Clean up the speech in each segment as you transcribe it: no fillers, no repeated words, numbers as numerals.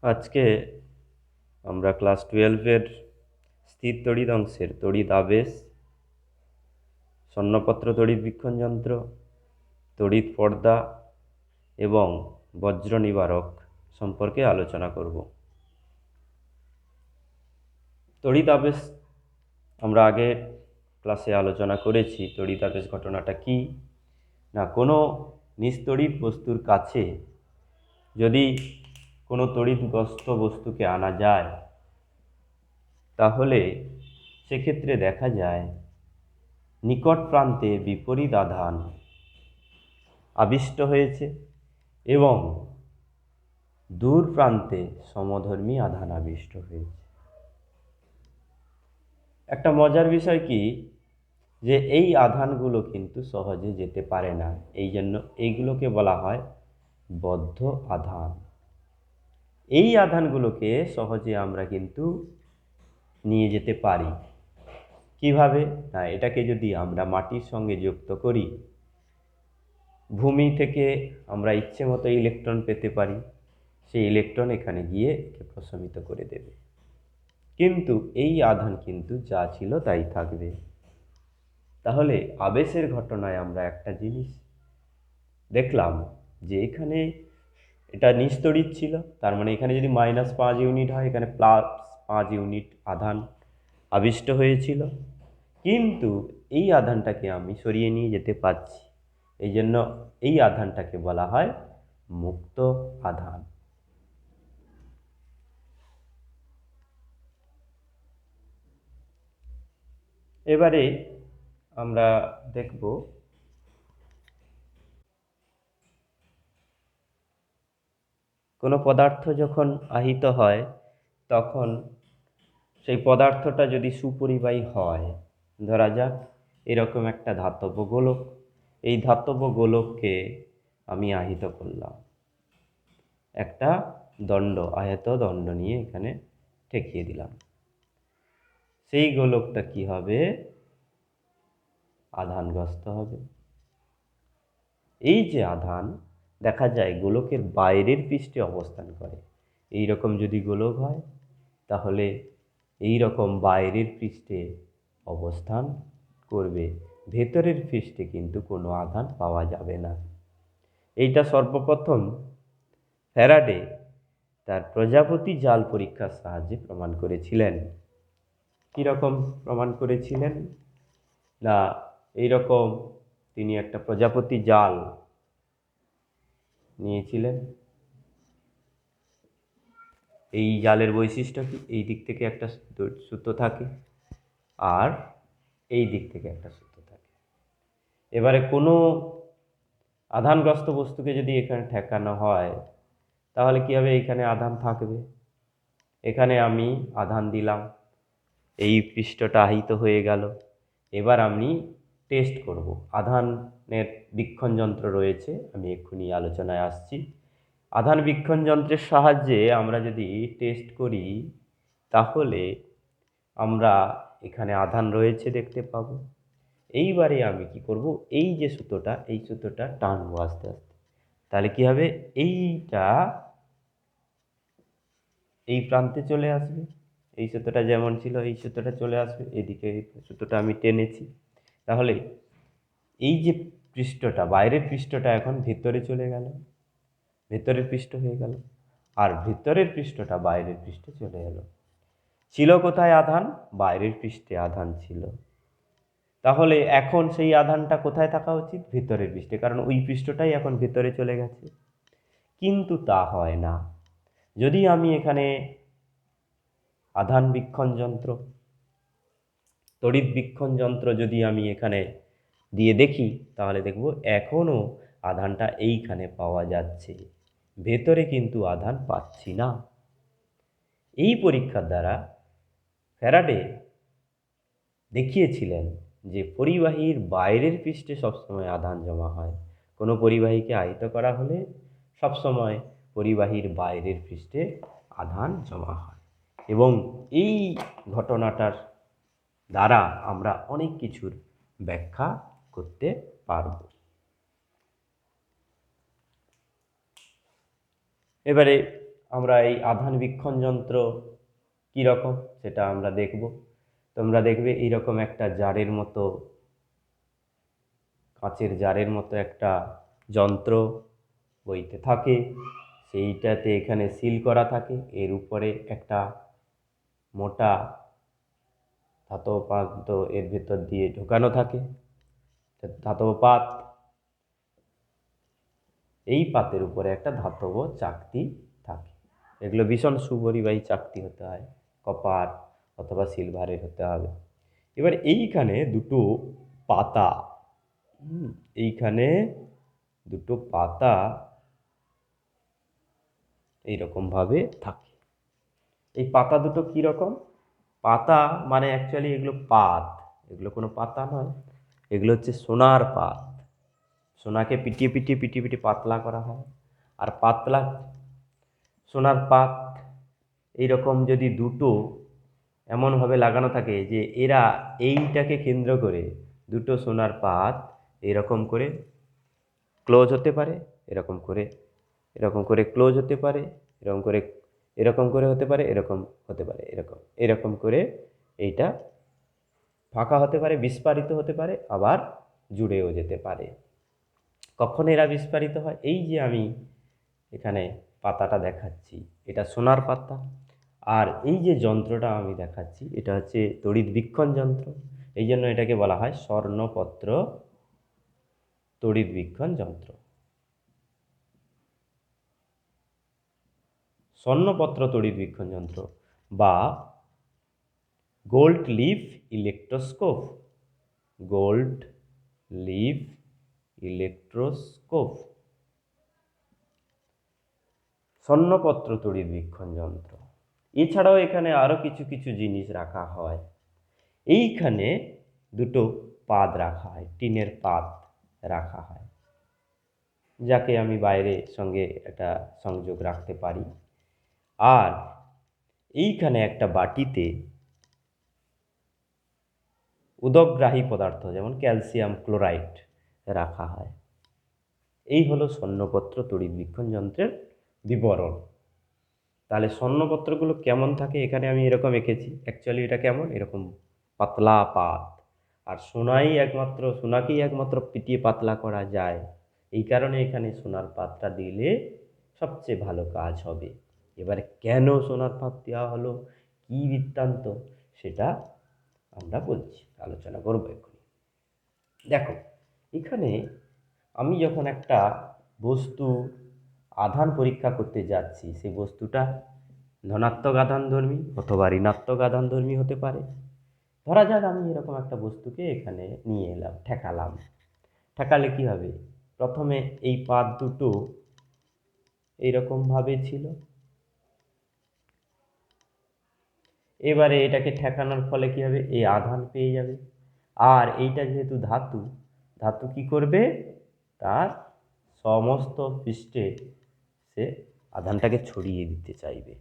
আজকে আমরা ক্লাস 12-এর স্থির তড়িৎ অংশের তড়িৎ আবেশ, স্বর্ণপত্র তড়িৎ বীক্ষণ যন্ত্র, তড়িৎ পর্দা এবং বজ্র নিবারক সম্পর্কে আলোচনা করব। তড়িৎ আবেশ আমরা আগের ক্লাসে আলোচনা করেছি। তড়িৎ আবেশ ঘটনাটা কি না, কোনো নিস্তড়িৎ বস্তুর কাছে যদি কোনো তড়িৎগ্রস্ত বস্তুকে আনা যায় তাহলে সেক্ষেত্রে দেখা যায় নিকট প্রান্তে বিপরীত আধান আবিষ্ট হয়েছে এবং দূর প্রান্তে সমধর্মী আধান আবিষ্ট হয়েছে। একটা মজার বিষয় কি, যে এই আধানগুলো কিন্তু সহজে যেতে পারে না, এই জন্য এইগুলোকে বলা হয় বদ্ধ আধান। এই আধানগুলোকে সহজে আমরা কিন্তু নিয়ে যেতে পারি। কিভাবে না, এটাকে যদি আমরা মাটির সঙ্গে যুক্ত করি, ভূমি থেকে আমরা ইচ্ছে মতো ইলেকট্রন পেতে পারি, সেই ইলেকট্রন এখানে গিয়ে একে প্রশমিত করে দেবে, কিন্তু এই আধান কিন্তু যা ছিল তাই থাকবে। তাহলে আবেশের ঘটনায় আমরা একটা জিনিস দেখলাম যে এখানে এটা নিস্তড়িৎ ছিল, তার মানে এখানে যদি -5 ইউনিট হয়, এখানে +5 ইউনিট আধান আবিষ্ট হয়েছিল, কিন্তু এই আধানটাকে আমি সরিয়ে নিয়ে যেতে পারছি, এই জন্য এই আধানটাকে বলা হয় মুক্ত আধান। এবারে আমরা দেখব কোনো পদার্থ যখন আহিত হয় তখন সেই পদার্থটা যদি সুপরিবাহী হয়, ধরা যাক এরকম একটা ধাতব গোলক, এই ধাতব গোলককে আমি আহিত করলাম, একটা দণ্ড, আয়ত দণ্ড নিয়ে এখানে ঠেকিয়ে দিলাম, সেই গোলকটা কি হবে, আধানগ্রস্ত হবে। এই যে আধান দেখা যায় গোলকের বাইরের পৃষ্ঠে অবস্থান করে, এই রকম যদি গোলক হয় তাহলে এই রকম বাইরের পৃষ্ঠে অবস্থান করবে, ভেতরের পৃষ্ঠে কিন্তু কোনো আধান পাওয়া যাবে না। এইটা সর্বপ্রথম ফ্যারাডে তার প্রজাপতি জাল পরীক্ষার সাহায্যে প্রমাণ করেছিলেন। কীরকম প্রমাণ করেছিলেন না, এইরকম তিনি একটা প্রজাপতি জাল নিয়েছিলেন। এই জালের বৈশিষ্ট্য কি, এই দিক থেকে একটা সুতো থাকে আর এই দিক থেকে একটা সুতো থাকে। এবারে কোনো আধানগ্রস্ত বস্তুকে যদি এখানে ঠেকানো হয় তাহলে কি হবে, এখানে আধান থাকবে, এখানে আমি আধান দিলাম, এই পৃষ্ঠটা আহিত হয়ে গেল। এবার আমি টেস্ট করব, আধানের বীক্ষণ যন্ত্র রয়েছে, আমি এক্ষুনি আলোচনায় আসছি। আধান বীক্ষণ যন্ত্রের সাহায্যে আমরা যদি টেস্ট করি তাহলে আমরা এখানে আধান রয়েছে দেখতে পাবো। এইবারে আমি কি করব, এই যে সুতোটা, এই সুতোটা টানবো আস্তে আস্তে, তাহলে কি হবে, এইটা এই প্রান্তে চলে আসবে, এই সুতোটা যেমন ছিল এই সুতোটা চলে আসবে, এদিকে এই সুতোটা আমি টেনেছি, তাহলে এই যে পৃষ্ঠটা, বাইরের পৃষ্ঠটা এখন ভেতরে চলে গেল, ভেতরের পৃষ্ঠ হয়ে গেল, আর ভেতরের পৃষ্ঠটা বাইরের পৃষ্ঠে চলে এলো। ছিল কোথায় আধান, বাইরের পৃষ্ঠে আধান ছিল, তাহলে এখন সেই আধানটা কোথায় থাকা উচিত, ভেতরের পৃষ্ঠে, কারণ ওই পৃষ্ঠটাই এখন ভেতরে চলে গেছে। কিন্তু তা হয় না, যদি আমি এখানে আধান বীক্ষণ যন্ত্র, তড়িৎ বীক্ষণ যন্ত্র যদি আমি এখানে দিয়ে দেখি তাহলে দেখব এখনও আধানটা এইখানে পাওয়া যাচ্ছে, ভেতরে কিন্তু আধান পাচ্ছি না। এই পরীক্ষার দ্বারা ফ্যারাডে দেখিয়েছিলেন যে পরিবাহীর বাইরের পৃষ্ঠে সবসময় আধান জমা হয়, কোনো পরিবাহীকে আহিত করা হলে সবসময় পরিবাহীর বাইরের পৃষ্ঠে আধান জমা হয়, এবং এই ঘটনাটার দ্বারা আমরা অনেক কিছুর ব্যাখ্যা করতে পারব। এবারে আমরা এই আধান বীক্ষণ যন্ত্র কীরকম সেটা আমরা দেখব। তোমরা দেখবে এইরকম একটা জারের মতো, কাঁচের জারের মতো একটা যন্ত্র বইতে থাকে, সেইটাতে এখানে সিল করা থাকে, এর উপরে একটা মোটা ধাতব পাত এর ভেতর দিয়ে ঢোকানো থাকে, ধাতব পাত। এই পাতের উপরে একটা ধাতব চাকতি থাকে। এগুলো ভীষণ সুপরিবাহী চাকতি হতে হয়, কপার অথবা সিলভারের হতে হবে। এবার এইখানে দুটো পাতা, এইখানে দুটো পাতা এইরকমভাবে থাকে। এই পাতা দুটো কীরকম? পাতা মানে অ্যাকচুয়ালি এগুলো পাত, এগুলো কোনো পাতা নয়, এগুলো হচ্ছে সোনার পাত। সোনাকে পিটিয়ে পিটিয়ে পিটিয়ে পিটিয়ে পাতলা করা হয়। আর পাতলা সোনার পাত এইরকম যদি দুটো এমনভাবে লাগানো থাকে যে এরা এইটাকে কেন্দ্র করে দুটো সোনার পাত এরকম করে ক্লোজ হতে পারে, এরকম করে ক্লোজ হতে পারে, এরকম করে হতে পারে, এরকম হতে পারে, এরকম করে এইটা ফাঁকা হতে পারে, বিস্ফারিত হতে পারে, আবার জুড়েও যেতে পারে। কখন এরা বিস্ফারিত হয়? এই যে আমি এখানে পাতাটা দেখাচ্ছি, এটা সোনার পাতা, আর এই যে যন্ত্রটা আমি দেখাচ্ছি এটা হচ্ছে তড়িৎ বীক্ষণ যন্ত্র। এই জন্য এটাকে বলা হয় স্বর্ণপত্র তড়িৎ বীক্ষণ যন্ত্র। স্বর্ণপত্র তড়িৎ বীক্ষণ যন্ত্র বা gold leaf electroscope, gold leaf electroscope, স্বর্ণপত্র তড়িৎ বীক্ষণ যন্ত্র। এছাড়াও এখানে আরও কিছু কিছু জিনিস রাখা হয়। এইখানে দুটো পাত রাখা হয়, টিনের পাত রাখা হয়, যাকে আমি বাইরের সঙ্গে একটা সংযোগ রাখতে পারি। আর এইখানে একটা বাটিতে উদকগ্রাহী পদার্থ যেমন ক্যালসিয়াম ক্লোরাইড রাখা হয়। এই হলো স্বর্ণপত্র তড়িৎ বীক্ষণ যন্ত্রের বিবরণ। তাহলে স্বর্ণপত্রগুলো কেমন থাকে এখানে আমি এরকম এঁকেছি, অ্যাকচুয়ালি এটা কেমন, এরকম পাতলা পাত। আর সোনাকেই একমাত্র পিটিয়ে পাতলা করা যায়, এই কারণে এখানে সোনার পাতটা দিলে সবচেয়ে ভালো কাজ হবে। এবারে কেন সোনার পাত দেওয়া হলো, কী বৃত্তান্ত, সেটা আমরা বলছি, আলোচনা করবো এক্ষুনি। দেখো এখানে আমি যখন একটা বস্তু আধান পরীক্ষা করতে যাচ্ছি, সেই বস্তুটা ধনাত্মক আধানধর্মী অথবা ঋণাত্মক আধানধর্মী হতে পারে। ধরা যাক আমি এরকম একটা বস্তুকে এখানে নিয়ে এলাম, ঠেকালে কি হবে? প্রথমে এই পাত দুটো এইরকমভাবে ছিল, এবারে এটাকে ঠেকানোর ফলে কি হবে? এই আধান পেয়ে যাবে। আর এইটা যেহেতু ধাতু কি করবে? তার সমস্ত পৃষ্ঠে সে আধানটাকে ছড়িয়ে দিতে চাইবে।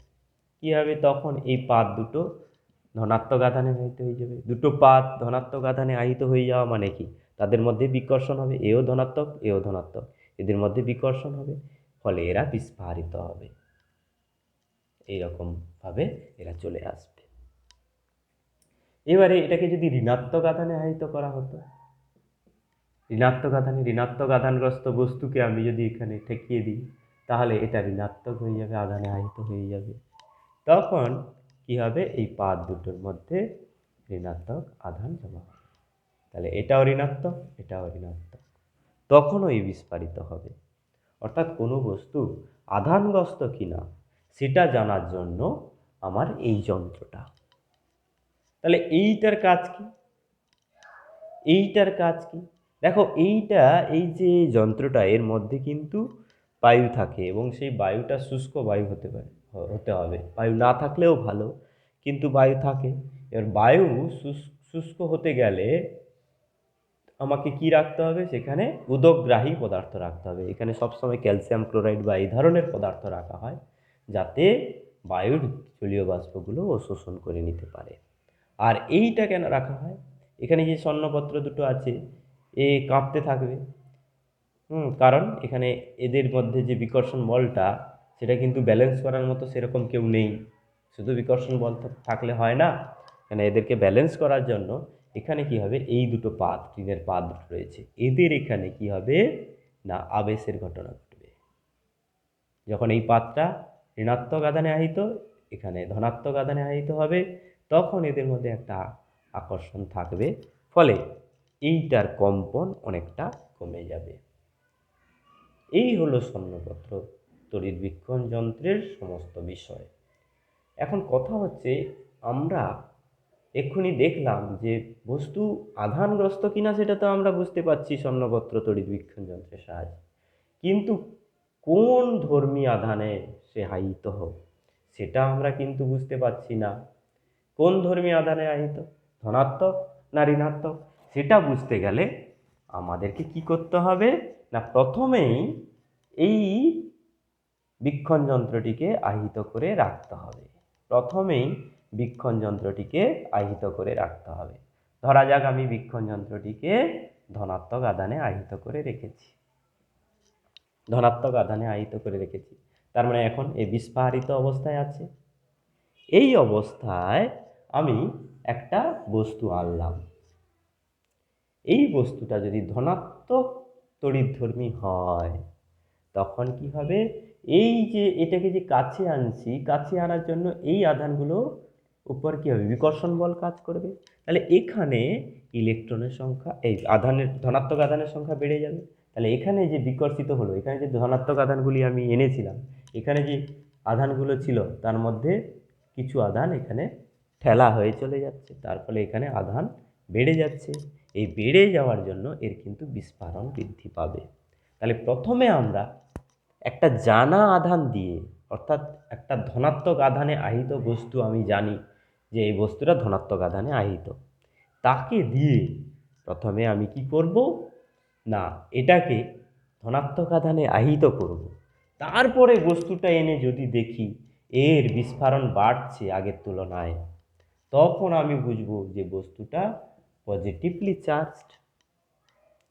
কী হবে তখন? এই পাত দুটো ধনাত্মক আধানে আহিত হয়ে যাবে। দুটো পাত ধনাত্মক আধানে আহিত হয়ে যাওয়া মানে কি? তাদের মধ্যে বিকর্ষণ হবে, এও ধনাত্মক এও ধনাত্মক, এদের মধ্যে বিকর্ষণ হবে, ফলে এরা বিস্ফারিত হবে। এইরকমভাবে এরা চলে আসবে। এবারে এটাকে যদি ঋণাত্মক আধানে আহিত করা হতো, ঋণাত্মক আধানগ্রস্ত বস্তুকে আমি যদি এখানে ঠেকিয়ে দিই, তাহলে এটা ঋণাত্মক হয়ে যাবে, আধানে আহিত হয়ে যাবে। তখন কি হবে? এই পাত দুটোর মধ্যে ঋণাত্মক আধান জমা হবে। তাহলে এটাও ঋণাত্মক, এটাও ঋণাত্মক, তখনও এই বিস্ফারিত হবে। অর্থাৎ কোনো বস্তু আধানগ্রস্ত কিনা সেটা জানার জন্য আমার এই যন্ত্রটা। তাহলে এইটার কাজ কি? দেখো এই যে যন্ত্রটা, এর মধ্যে কিন্তু বায়ু থাকে এবং সেই বায়ুটা শুষ্ক বায়ু হতে হবে। বায়ু না থাকলেও ভালো, কিন্তু বায়ু থাকে। এবার বায়ু শুষ্ক হতে গেলে আমাকে কি রাখতে হবে? সেখানে উদকগ্রাহী পদার্থ রাখতে হবে। এখানে সবসময় ক্যালসিয়াম ক্লোরাইড বা এই ধরনের পদার্থ রাখা হয়, যাতে বায়ুর জলীয় বাষ্পগুলো ও শোষণ করে নিতে পারে। আর এইটা কেন রাখা হয়? এখানে যে স্বর্ণপত্র দুটো আছে, এ কাঁপতে থাকবে, কারণ এখানে এদের মধ্যে যে বিকর্ষণ বলটা, সেটা কিন্তু ব্যালেন্স করার মতো সেরকম কেউ নেই। শুধু বিকর্ষণ বল থাকলে হয় না, কেন এদেরকে ব্যালেন্স করার জন্য এখানে কি হবে, এই দুটো পাত, টিনের পাত দুটো রয়েছে, এদের এখানে কি হবে না আবেশের ঘটনা ঘটবে। যখন এই পাতটা ঋণাত্মক আধানে আহিত, এখানে ধনাত্মক আধানে আহিত হবে, তখন এদের মধ্যে একটা আকর্ষণ থাকবে, ফলে এইটার কম্পন অনেকটা কমে যাবে। এই হলো স্বর্ণপত্র তড়িৎবীক্ষণ যন্ত্রের সমস্ত বিষয়। এখন কথা হচ্ছে, আমরা এক্ষুনি দেখলাম যে বস্তু আধানগ্রস্ত কিনা সেটা তো আমরা বুঝতে পারছি স্বর্ণপত্র তড়িৎবীক্ষণ যন্ত্রের সাহায্যে, কিন্তু কোন ধর্মী আধানে সে আহিত হোক সেটা আমরা কিন্তু বুঝতে পারছি না। কোন ধর্মী আধানে আহিত, ধনাত্মক না ঋণাত্মক, সেটা বুঝতে গেলে আমাদেরকে কি করতে হবে না প্রথমেই এই বীক্ষণ যন্ত্রটিকে আহিত করে রাখতে হবে। প্রথমেই বীক্ষণ যন্ত্রটিকে আহিত করে রাখতে হবে। ধরা যাক আমি বীক্ষণ যন্ত্রটিকে ধনাত্মক আধানে আহিত করে রেখেছি, ধনাত্মক আধানে আহিত করে রেখেছি, তার মানে এখন এই বিস্ফারিত অবস্থায় আছে। এই অবস্থায় আমি একটা বস্তু আনলাম, এই বস্তুটা যদি ধনাত্মক তড়িৎধর্মী হয় তখন কি হবে, এই যে এটাকে যে কাছে আনছি, কাছে আনার জন্য এই আধানগুলো উপর কি হবে, বিকর্ষণ বল কাজ করবে। তাহলে এখানে ইলেকট্রনের সংখ্যা, এই আধানের ধনাত্মক আধানের সংখ্যা বেড়ে যাবে। তাহলে এখানে যে বিকর্ষিত হলো, এখানে যে ধনাত্মক আধানগুলি আমি এনেছিলাম, এখানে যে আধানগুলো ছিল তার মধ্যে কিছু আধান এখানে ঠেলা হয়ে চলে যাচ্ছে, তার ফলে এখানে আধান বেড়ে যাচ্ছে। এই বেড়ে যাওয়ার জন্য এর কিন্তু বিস্ফারণ বৃদ্ধি পাবে। তাহলে প্রথমে আমরা একটা জানা আধান দিয়ে, অর্থাৎ একটা ধনাত্মক আধানে আহিত বস্তু আমি জানি যে এই বস্তুটা ধনাত্মক আধানে আহিত, তাকে দিয়ে প্রথমে আমি কি করব না এটাকে ধনাত্মক আধানে আহিত করব। তারপরে বস্তুটা এনে যদি দেখি এর বিস্ফারণ বাড়ছে আগের তুলনায়, তখন আমি বুঝব যে বস্তুটা পজিটিভলি চার্জড।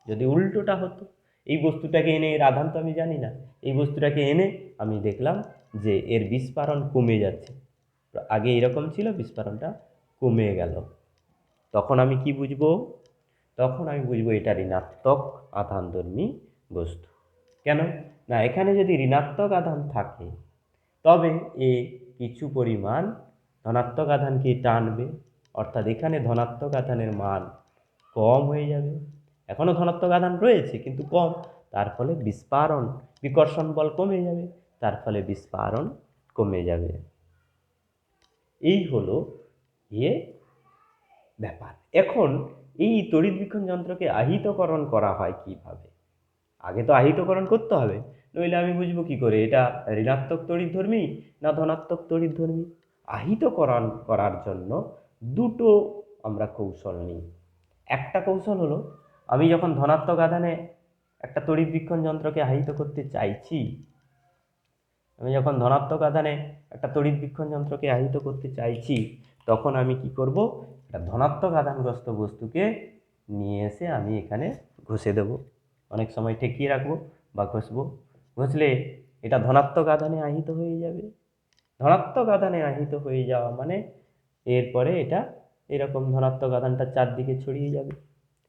যদি উল্টোটা হতো, এই বস্তুটাকে এনে, এর আধান তো আমি জানি না, এই বস্তুটাকে এনে আমি দেখলাম যে এর বিস্ফারণ কমে যাচ্ছে, আগে এরকম ছিল, বিস্ফারণটা কমে গেল, তখন আমি কি বুঝবো, তখন আমি বুঝবো এটা ঋণাত্মক আধানধর্মী বস্তু। কেন না, এখানে যদি ঋণাত্মক আধান থাকে তবে এ কিছু পরিমাণ ধনাত্মক আধানকে টানবে, অর্থাৎ এখানে ধনাত্মক আধানের মান কম হয়ে যাবে। এখনও ধনাত্মক আধান রয়েছে কিন্তু কম, তার ফলে বিস্ফারণ, বিকর্ষণ বল কমে যাবে, তার ফলে বিস্ফারণ কমে যাবে। এই হলো ব্যাপার। এখন এই তড়িৎবীক্ষণ যন্ত্রকে আহিতকরণ করা হয় কিভাবে? আগে তো আহিতকরণ করতে হবে, নইলে আমি বুঝবো কি করে এটা ঋণাত্মক তড়িৎধর্মী না ধনাত্মক তড়িৎধর্মী। আহিতকরণ করার জন্য দুটো আমরা কৌশল নিই। একটা কৌশল হলো, আমি যখন ধনাত্মক আধানে একটা তড়িৎবীক্ষণ যন্ত্রকে আহিত করতে চাইছি, আমি যখন ধনাত্মক আধানে একটা তড়িৎবীক্ষণ যন্ত্রকে আহিত করতে চাইছি, তখন আমি কি করব, একটা ধনাত্মক আধানগ্রস্ত বস্তুকে নিয়ে এসে আমি এখানে ঘষে দেব, অনেক সময় ঠেকিয়ে রাখবো বা ঘষবো, ঘষলে এটা ধনাত্মক আধানে আহিত হয়ে যাবে। ধনাত্মক আধানে আহিত হয়ে যাওয়া মানে এরপরে এটা এরকম ধনাত্মক আধানটা চারদিকে ছড়িয়ে যাবে।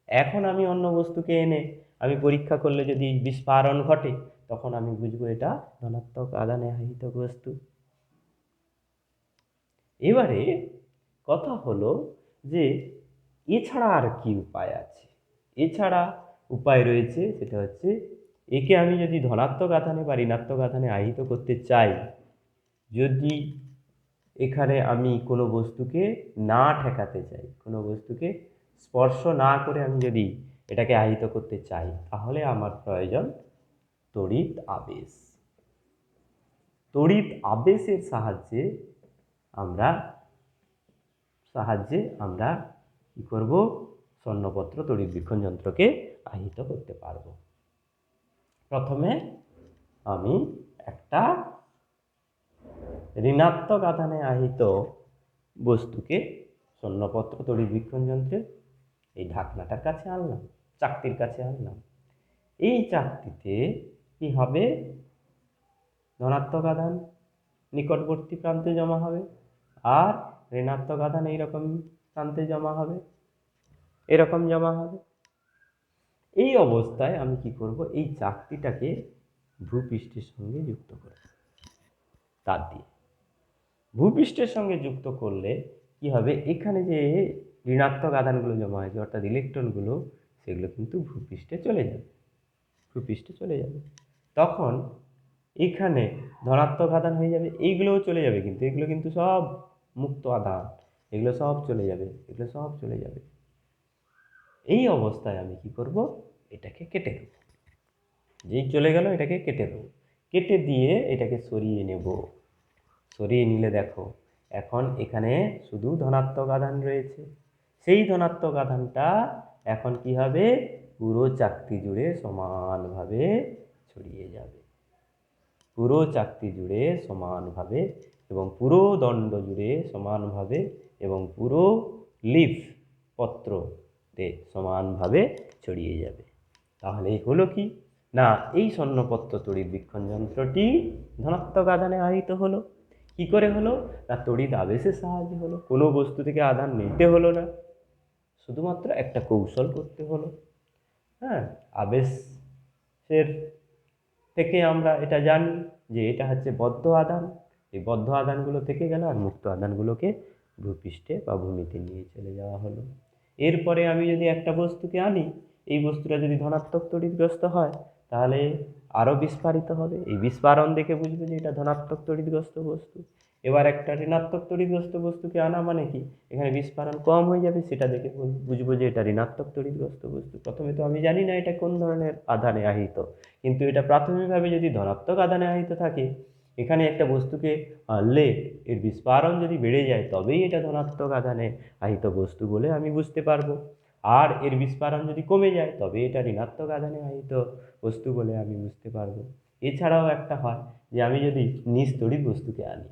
এখন আমি অন্য বস্তুকে এনে আমি পরীক্ষা করলে যদি বিস্ফারণ ঘটে, তখন আমি বুঝবো এটা ধনাত্মক আধানে আহিত বস্তু। এবারে কথা হলো যে এছাড়া আর কি উপায় আছে? এছাড়া উপায় রয়েছে, সেটা হচ্ছে একে আমি যদি ধনাত্মক আধানে বা ঋণাত্মক আধানে আহিত করতে চাই, যদি এখানে আমি কোনো বস্তুকে না ঠেকাতে চাই, কোনো বস্তুকে স্পর্শ না করে আমি যদি এটাকে আহিত করতে চাই, তাহলে আমার প্রয়োজন তড়িৎ আবেশ। তড়িৎ আবেশের সাহায্যে আমরা কি করব, স্বর্ণপত্র তড়িৎবীক্ষণ যন্ত্রকে আহিত করতে পারব। প্রথমে আমি একটা ঋণাত্মক আধানে আহিত বস্তুকে স্বর্ণপত্র তড়িৎবীক্ষণ যন্ত্রের এই ঢাকনাটার কাছে আনলাম, চাকতির কাছে আনলাম। এই চাকতিতে কি হবে ধনাত্মক আধান নিকটবর্তী প্রান্তে জমা হবে, আর ঋণাত্মক আধান এইরকম প্রান্তে জমা হবে, এরকম জমা হবে। এই অবস্থায় আমি কি করব, এই চাকতিটাকে ভূপৃষ্ঠের সঙ্গে যুক্ত করব তার দিয়ে। ভূপৃষ্ঠের সঙ্গে যুক্ত করলে কি হবে, এখানে যে ঋণাত্মক আধানগুলো জমা হয়েছে অর্থাৎ ইলেকট্রনগুলো, সেগুলো কিন্তু ভূপৃষ্ঠে চলে যাবে, ভূপৃষ্ঠে চলে যাবে। তখন এখানে ধনাত্মক আধান হয়ে যাবে, এইগুলোও চলে যাবে, কিন্তু এগুলো কিন্তু সব মুক্ত আধান, এগুলো সব চলে যাবে, এগুলো সব চলে যাবে। এই অবস্থায় আমি কি করব, এটাকে কেটে দেব। যেই চলে গেল এটাকে কেটে দেব, কেটে দিয়ে এটাকে সরিয়ে নেব। সরিয়ে নিলে দেখো এখন এখানে শুধু ধনাত্মক আধান রয়েছে। সেই ধনাত্মক আধানটা এখন কি হবে, পুরো চাকতি জুড়ে সমানভাবে ছড়িয়ে যাবে, পুরো চাকতি জুড়ে সমানভাবে, এবং পুরো দণ্ড জুড়ে সমানভাবে, এবং পুরো লিফ পত্রতে সমানভাবে ছড়িয়ে যাবে। তাহলে হলো কি না, এই স্বর্ণপত্র তড়িৎবীক্ষণ যন্ত্রটি ধনাত্মক আধানে আহিত হলো। কি করে হলো না, তড়িৎ আবেশের সাহায্যে হলো। কোনো বস্তু থেকে আধান নিতে হলো না, শুধুমাত্র একটা কৌশল করতে হলো। হ্যাঁ, আবেশের থেকে আমরা এটা জানি যে এটা হচ্ছে বদ্ধ আধান। এই বদ্ধ আধানগুলো থেকে গেল, আর মুক্ত আধানগুলোকে ভূপৃষ্ঠে বা ভূমিতে নিয়ে চলে যাওয়া হলো। এরপরে আমি যদি একটা বস্তুকে আনি, এই বস্তুটা যদি ধনাত্মক তড়িৎগ্রস্ত হয় তাহলে আরও বিস্ফারিত হবে। এই বিস্ফারণ দেখে বুঝবো যে এটা ধনাত্মক তড়িৎগ্রস্ত বস্তু। এবার একটা ঋণাত্মক তড়িৎগ্রস্ত বস্তুকে আনা মানে কি, এখানে বিস্ফারণ কম হয়ে যাবে, সেটা দেখে বুঝবো যে এটা ঋণাত্মক তড়িৎগ্রস্ত বস্তু। প্রথমে তো আমি জানি না এটা কোন ধরনের আধানে আহিত, কিন্তু এটা প্রাথমিকভাবে যদি ধনাত্মক আধানে আহিত থাকে, এখানে একটা বস্তুকে আনলে এর বিস্ফারণ যদি বেড়ে যায় তবেই এটা ধনাত্মক আধানে আহিত বস্তু বলে আমি বুঝতে পারবো। আর এর বিস্ফারণ যদি কমে যায় তবে এটা ঋণাত্মক আধানে আহিত বস্তু বলে আমি বুঝতে পারবো। এছাড়াও একটা হয় যে আমি যদি নিস্তড়িৎ বস্তুকে আনি,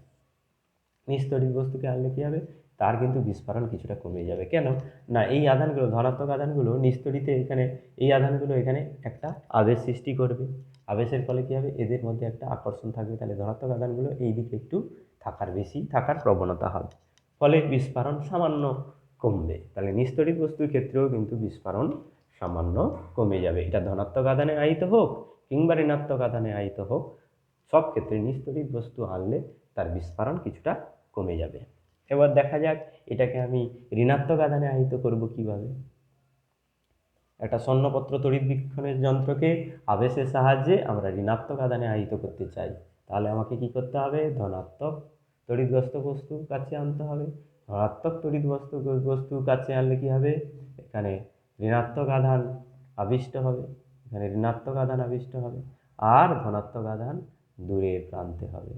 নিস্তড়িৎ বস্তুকে আনলে কী হবে, তার কিন্তু বিস্ফারণ কিছুটা কমে যাবে। কেন না, এই আধানগুলো ধনাত্মক আধানগুলো নিস্তড়িতে এখানে, এই আধানগুলো এখানে একটা আবেশ সৃষ্টি করবে। আবেশের ফলে কী হবে, এদের মধ্যে একটা আকর্ষণ থাকবে, তাহলে ধনাত্মক আধানগুলো এই দিকে একটু বেশি থাকার প্রবণতা হবে, ফলে বিস্ফারণ সামান্য কমবে। তাহলে নিস্তড়িৎ বস্তুর ক্ষেত্রেও কিন্তু বিস্ফারণ সামান্য কমে যাবে। এটা ধনাত্মক আধানে আহিত হোক কিংবা ঋণাত্মক আধানে আহিত হোক, সব ক্ষেত্রে নিস্তড়িৎ বস্তু আনলে তার বিস্ফারণ কিছুটা কমে যাবে। এবার দেখা যাক এটাকে আমি ঋণাত্মক আধানে আহিত করব কিভাবে। একটা স্বর্ণপত্র তড়িৎবীক্ষণের যন্ত্রকে আবেশের সাহায্যে আমরা ঋণাত্মক আধানে আহিত করতে চাই, তাহলে আমাকে কি করতে হবে, ধনাত্মক তড়িৎগ্রস্ত বস্তুর কাছে আনতে হবে। ধনাত্মক বস্তুর কাছে আনলে কি হবে, এখানে ঋণাত্মক আধান আবিষ্ট হবে, এখানে ঋণাত্মক আধান আবিষ্ট হবে, আর ধনাত্মক আধান দূরের প্রান্তে হবে,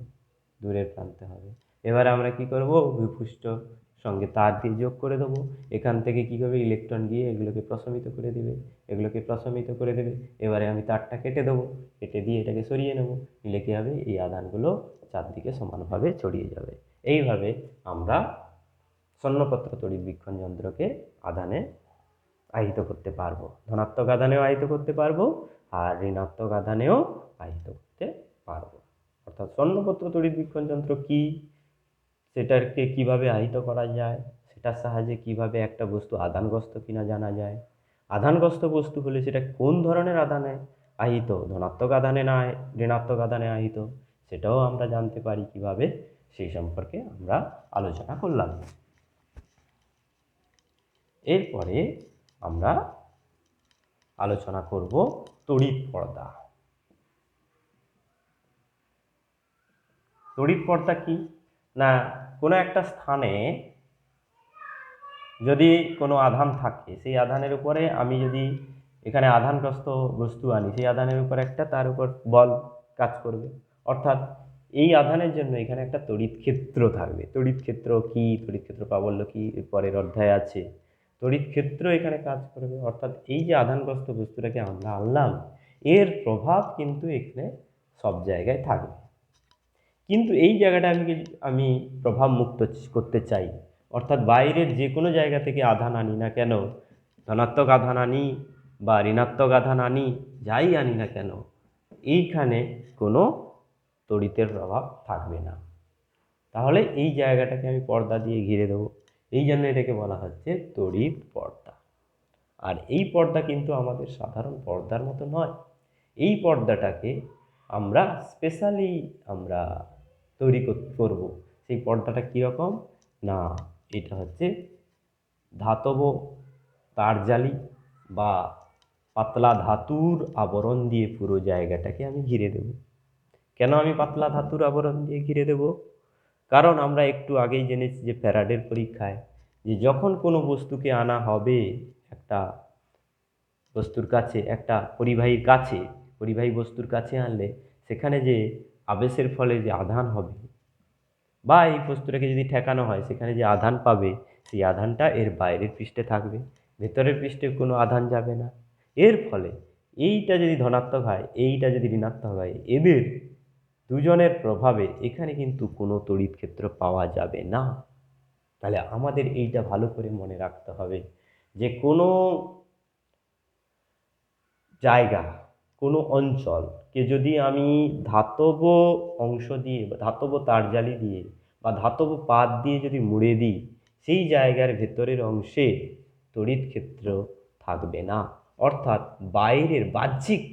দূরের প্রান্তে হবে। এবার আমরা কি করব, ভূপৃষ্ঠ সঙ্গে তার দিয়ে যোগ করে দেবো। এখান থেকে কী হবে, ইলেকট্রন গিয়ে এগুলোকে প্রশমিত করে দেবে, এগুলোকে প্রশমিত করে দেবে। এবারে আমি তারটা কেটে দেবো, কেটে দিয়ে এটাকে সরিয়ে নেব, নিলে কী হবে, এই আধানগুলো চারদিকে সমানভাবে ছড়িয়ে যাবে। এইভাবে আমরা স্বর্ণপত্র তড়িৎবীক্ষণ যন্ত্রকে আধানে আহিত করতে পারবো, ধনাত্মক আধানেও আহিত করতে পারবো, আর ঋণাত্মক আধানেও আহিত করতে পারবো। অর্থাৎ স্বর্ণপত্র তড়িৎবীক্ষণ যন্ত্র কি, সেটাকে কিভাবে আহিত করা যায়, সেটার সাহায্যে কিভাবে একটা বস্তু আধানগ্রস্ত কিনা জানা যায়, আধানগ্রস্ত বস্তু হলে সেটা কোন ধরনের আধানে আহিত, ধনাত্মক আধানে না ঋণাত্মক আধানে আহিত, সেটাও আমরা জানতে পারি কিভাবে, সেই সম্পর্কে আমরা আলোচনা করলাম। এরপরে আমরা আলোচনা করব তড়িৎ পর্দা। তড়িৎ পর্দা কি না, কোনো একটা স্থানে যদি কোনো আধান থাকে, সেই আধানের উপরে আমি যদি এখানে আধানগ্রস্ত বস্তু আনি, সেই আধানের উপর একটা তার উপর বল কাজ করবে। অর্থাৎ এই আধানের জন্য এখানে একটা তড়িৎ ক্ষেত্র থাকবে। তড়িৎ ক্ষেত্র কি, তড়িৎ ক্ষেত্র প্রাবল্য কি, এর পরের অধ্যায়ে আছে। তড়িৎ ক্ষেত্র এখানে কাজ করবে, অর্থাৎ এই যে আধানগ্রস্ত বস্তুটাকে আমরা আনলাম, এর প্রভাব কিন্তু এখানে সব জায়গায় থাকবে। কিন্তু এই জায়গাটা আমি প্রভাব মুক্ত করতে চাই, অর্থাৎ বাইরের যে কোনো জায়গা থেকে আধান আনি না কেন, ধনাত্মক আধান আনি বা ঋণাত্মক আধান আনি, যাই আনি না কেন, এইখানে কোনো তড়িতের প্রভাব থাকবে না। তাহলে এই জায়গাটাকে আমি পর্দা দিয়ে ঘিরে দেবো, এই জন্য এটাকে বলা হচ্ছে তড়িৎ পর্দা। আর এই পর্দা কিন্তু আমাদের সাধারণ পর্দার মতো নয়, এই পর্দাটাকে আমরা স্পেশালি আমরা তৈরি করব। সেই পর্দাটা কীরকম না, এটা হচ্ছে ধাতব তারজালি বা পাতলা ধাতুর আবরণ দিয়ে পুরো জায়গাটাকে আমি ঘিরে দেব। কেন আমি পাতলা ধাতুর আবরণ দিয়ে ঘিরে দেব? কারণ আমরা একটু আগেই জেনেছি যে ফ্যারাডের পরীক্ষায় যে যখন কোনো বস্তুকে আনা হবে একটা বস্তুর কাছে, একটা পরিবাহী বস্তুর কাছে আনলে সেখানে যে আবেশের ফলে যে আধান হবে বা এই বস্তুটাকে যদি ঠেকানো হয় সেখানে যে আধান পাবে, সেই আধানটা এর বাইরের পৃষ্ঠে থাকবে, ভেতরের পৃষ্ঠে কোনো আধান যাবে না। এর ফলে এইটা যদি ধনাত্মক হয়, এইটা যদি ঋণাত্মক হয়, এদের দুজনের প্রভাবে এখানে কিন্তু কোনো তড়িৎ ক্ষেত্র পাওয়া যাবে না। তাহলে আমাদের এইটা ভালো করে মনে রাখতে হবে যে কোনো জায়গা, কোনো অঞ্চলকে যদি আমি ধাতব অংশ দিয়ে বা ধাতব তারজালি দিয়ে বা ধাতব পাত দিয়ে যদি মুড়ে দিই, সেই জায়গার ভেতরের অংশে তড়িৎ ক্ষেত্র থাকবে না। অর্থাৎ বাইরের বাহ্যিক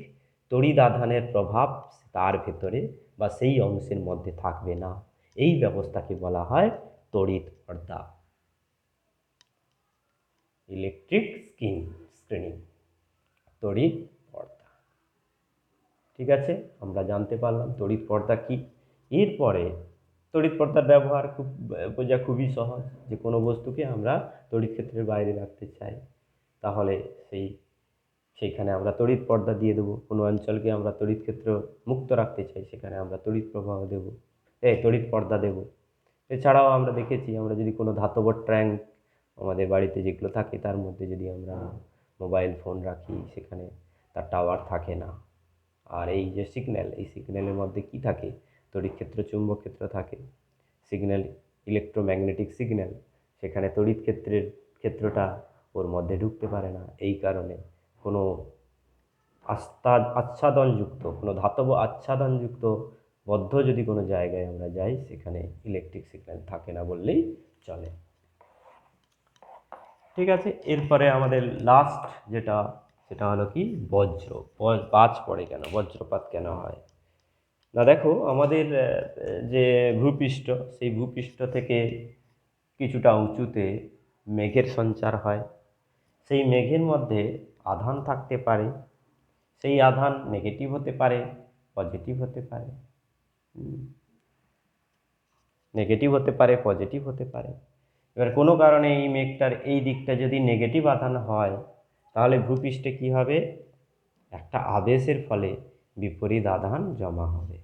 তড়িৎ আধানের প্রভাব তার ভেতরে বা সেই অংশের মধ্যে থাকবে না। এই ব্যবস্থাকে বলা হয় তড়িৎ পর্দা, ইলেকট্রিক স্ক্রিনিং, তড়িৎ পর্দা। ঠিক আছে, আমরা জানতে পারলাম তড়িৎ পর্দা কি। এরপরে তড়িৎ পর্দার ব্যবহার বোঝা খুবই সহজ, যে কোনো বস্তুকে আমরা তড়িৎ ক্ষেত্রের বাইরে রাখতে চাই, তাহলে সেইখানে আমরা তড়িৎ পর্দা দিয়ে দেবো। কোনো অঞ্চলকে আমরা তড়িৎ ক্ষেত্র মুক্ত রাখতে চাই, সেখানে আমরা তড়িৎ প্রবাহ দেবো, তড়িৎ পর্দা দেবো। এছাড়াও আমরা দেখেছি, আমরা যদি কোনো ধাতব ট্যাঙ্ক আমাদের বাড়িতে যেগুলো থাকে তার মধ্যে যদি আমরা মোবাইল ফোন রাখি, সেখানে তার টাওয়ার থাকে না। আর এই যে সিগন্যাল, এই সিগন্যালের মধ্যে কি থাকে? তড়িৎ ক্ষেত্র, চুম্বক ক্ষেত্র থাকে। সিগন্যাল ইলেকট্রোম্যাগনেটিক সিগন্যাল, সেখানে তড়িৎ ক্ষেত্রটা ওর মধ্যে ঢুকতে পারে না। এই কারণে কোনো আচ্ছাদনযুক্ত, কোনো ধাতব আচ্ছাদনযুক্ত বদ্ধ যদি কোনো জায়গায় আমরা যাই, সেখানে ইলেকট্রিক সিগন্যাল থাকে না বললেই চলে। ঠিক আছে, এরপরে আমাদের লাস্ট যেটা, সেটা হলো কি বাজ পড়ে কেন, বজ্রপাত কেন হয় না? দেখো, আমাদের যে ভূপৃষ্ঠ, সেই ভূপৃষ্ঠ থেকে কিছুটা উঁচুতে মেঘের সঞ্চার হয়। সেই মেঘের মধ্যে আধান থাকতে পারে, সেই আধান নেগেটিভ হতে পারে, পজিটিভ হতে পারে, নেগেটিভ হতে পারে, পজিটিভ হতে পারে। এবার কোনো কারণে এই মেঘটার এই দিকটা যদি নেগেটিভ আধান হয়, তাহলে ভূপৃষ্ঠে কি হবে? একটা আবেশের ফলে বিপরীত আধান জমা হবে,